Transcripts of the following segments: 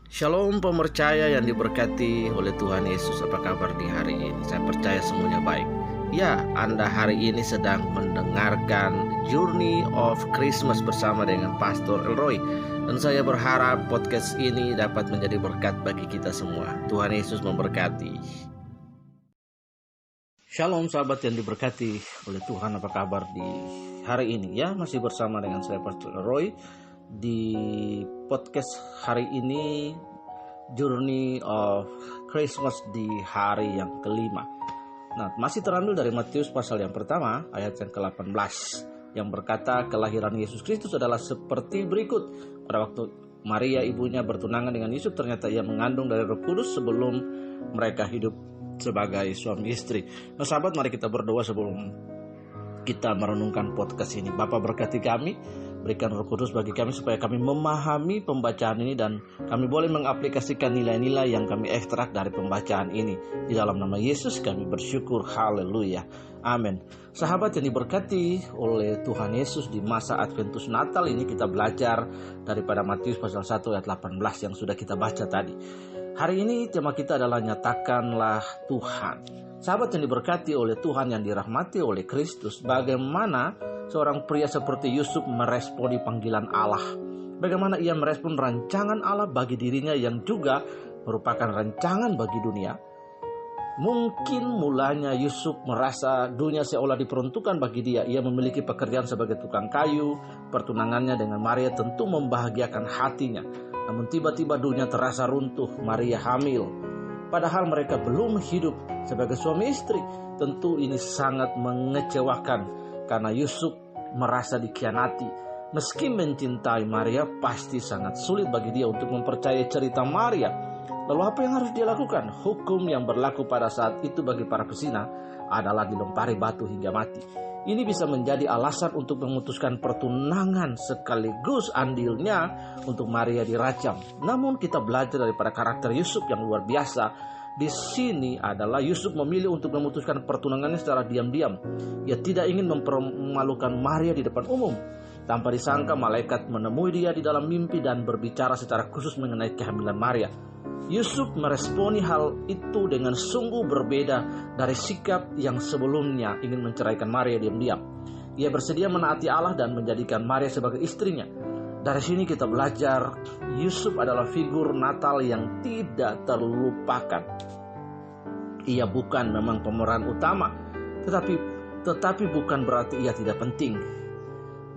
Shalom pemercaya yang diberkati oleh Tuhan Yesus. Apa kabar di hari ini? Saya percaya semuanya baik. Ya, Anda hari ini sedang mendengarkan Journey of Christmas bersama dengan Pastor Elroy. Dan saya berharap podcast ini dapat menjadi berkat bagi kita semua. Tuhan Yesus memberkati. Shalom sahabat yang diberkati oleh Tuhan. Apa kabar di hari ini? Ya, masih bersama dengan saya Pastor Elroy. Di podcast hari ini Journey of Christmas di hari yang kelima. Nah, masih terambil dari Matius pasal yang pertama ayat yang ke-18 yang berkata, kelahiran Yesus Kristus adalah seperti berikut. Pada waktu Maria ibunya bertunangan dengan Yusuf, ternyata ia mengandung dari Roh Kudus sebelum mereka hidup sebagai suami istri. Nah sahabat, mari kita berdoa sebelum kita merenungkan podcast ini. Bapa, berkati kami, berikan Roh Kudus bagi kami supaya kami memahami pembacaan ini dan kami boleh mengaplikasikan nilai-nilai yang kami ekstrak dari pembacaan ini. Di dalam nama Yesus kami bersyukur. Haleluya. Amin. Sahabat yang diberkati oleh Tuhan Yesus, di masa Adventus Natal ini kita belajar daripada Matius pasal 1 ayat 18 yang sudah kita baca tadi. Hari ini tema kita adalah nyatakanlah Tuhan. Sahabat yang diberkati oleh Tuhan, yang dirahmati oleh Kristus, bagaimana seorang pria seperti Yusuf meresponi panggilan Allah? Bagaimana ia merespon rancangan Allah bagi dirinya yang juga merupakan rancangan bagi dunia? Mungkin mulanya Yusuf merasa dunia seolah diperuntukkan bagi dia. Ia memiliki pekerjaan sebagai tukang kayu. Pertunangannya dengan Maria tentu membahagiakan hatinya. Namun tiba-tiba dunia terasa runtuh. Maria hamil. Padahal mereka belum hidup sebagai suami istri. Tentu ini sangat mengecewakan karena Yusuf merasa dikhianati. Meski mencintai Maria, pasti sangat sulit bagi dia untuk mempercayai cerita Maria. Lalu apa yang harus dia lakukan? Hukum yang berlaku pada saat itu bagi para pezina adalah dilempari batu hingga mati. Ini bisa menjadi alasan untuk memutuskan pertunangan sekaligus andilnya untuk Maria dirajam. Namun kita belajar daripada karakter Yusuf yang luar biasa. Di sini adalah Yusuf memilih untuk memutuskan pertunangannya secara diam-diam. Ia tidak ingin mempermalukan Maria di depan umum. Tanpa disangka malaikat menemui dia di dalam mimpi dan berbicara secara khusus mengenai kehamilan Maria. Yusuf meresponi hal itu dengan sungguh berbeda dari sikap yang sebelumnya ingin menceraikan Maria diam-diam. Ia bersedia menaati Allah dan menjadikan Maria sebagai istrinya. Dari sini kita belajar Yusuf adalah figur Natal yang tidak terlupakan. Ia bukan memang pemeran utama, tetapi bukan berarti ia tidak penting.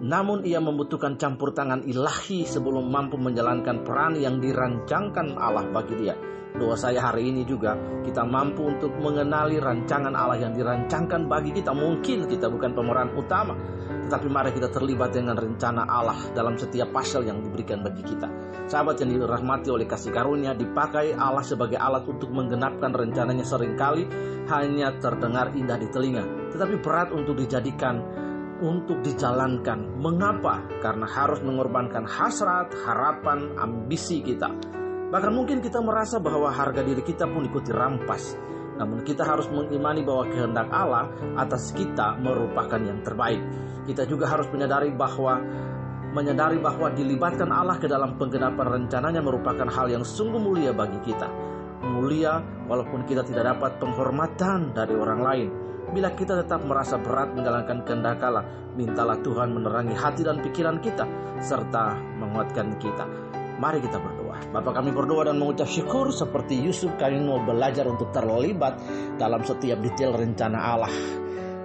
Namun ia membutuhkan campur tangan ilahi sebelum mampu menjalankan peran yang dirancangkan Allah bagi dia. Doa saya hari ini juga kita mampu untuk mengenali rancangan Allah yang dirancangkan bagi kita. Mungkin kita bukan pemeran utama, tetapi mari kita terlibat dengan rencana Allah dalam setiap pasal yang diberikan bagi kita. Sahabat yang dirahmati oleh kasih karunia, dipakai Allah sebagai alat untuk menggenapkan rencananya seringkali hanya terdengar indah di telinga, tetapi berat untuk dijalankan. Mengapa? Karena harus mengorbankan hasrat, harapan, ambisi kita. Bahkan mungkin kita merasa bahwa harga diri kita pun ikut dirampas. Namun kita harus mengimani bahwa kehendak Allah atas kita merupakan yang terbaik. Kita juga harus menyadari bahwa dilibatkan Allah ke dalam penggenapan rencananya merupakan hal yang sungguh mulia bagi kita. Mulia walaupun kita tidak dapat penghormatan dari orang lain. Bila kita tetap merasa berat menjalankan kehendak Allah, mintalah Tuhan menerangi hati dan pikiran kita, serta menguatkan kita. Mari kita berdoa. Bapa, kami berdoa dan mengucap syukur seperti Yusuf, kami mau belajar untuk terlibat dalam setiap detail rencana Allah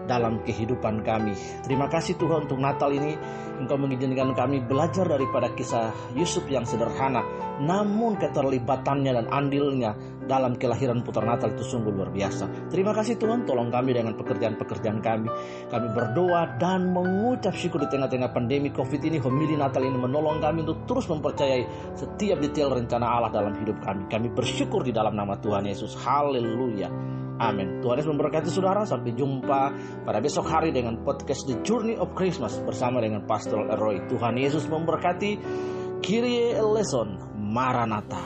dalam kehidupan kami. Terima kasih Tuhan untuk Natal ini. Engkau mengizinkan kami belajar daripada kisah Yusuf yang sederhana, namun keterlibatannya dan andilnya dalam kelahiran putra Natal itu sungguh luar biasa. Terima kasih Tuhan, tolong kami dengan pekerjaan-pekerjaan kami. Kami berdoa dan mengucap syukur di tengah-tengah pandemi COVID ini. Homili Natal ini menolong kami untuk terus mempercayai setiap detail rencana Allah dalam hidup kami. Kami bersyukur di dalam nama Tuhan Yesus. Haleluya. Amin. Tuhan Yesus memberkati saudara. Sampai jumpa pada besok hari dengan podcast The Journey of Christmas bersama dengan Pastor Elroy. Tuhan Yesus memberkati. Kyrie eleison. Maranatha.